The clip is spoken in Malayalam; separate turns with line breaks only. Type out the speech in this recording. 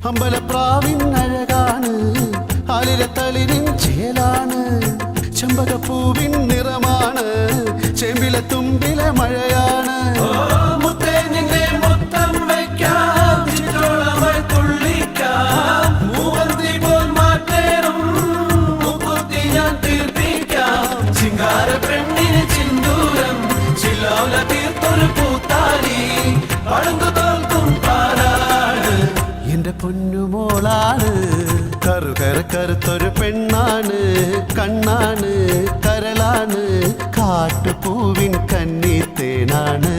അമ്പലപ്രാവിൻ അഴകാണ്, ആലിലത്തളിരിൻ ചേലാണ്, ചെമ്പകപ്പൂവിൻ നിറമാണ്, ചെമ്പിലെ തുമ്പിലെ മഴയാണ്. എന്റെ പൊന്നുമോളാണ്, കറുത്തൊരു പെണ്ണാണ്, കണ്ണാണ്, കരളാണ്, കാട്ടുപൂവിൻ കന്നിത്തേനാണ്.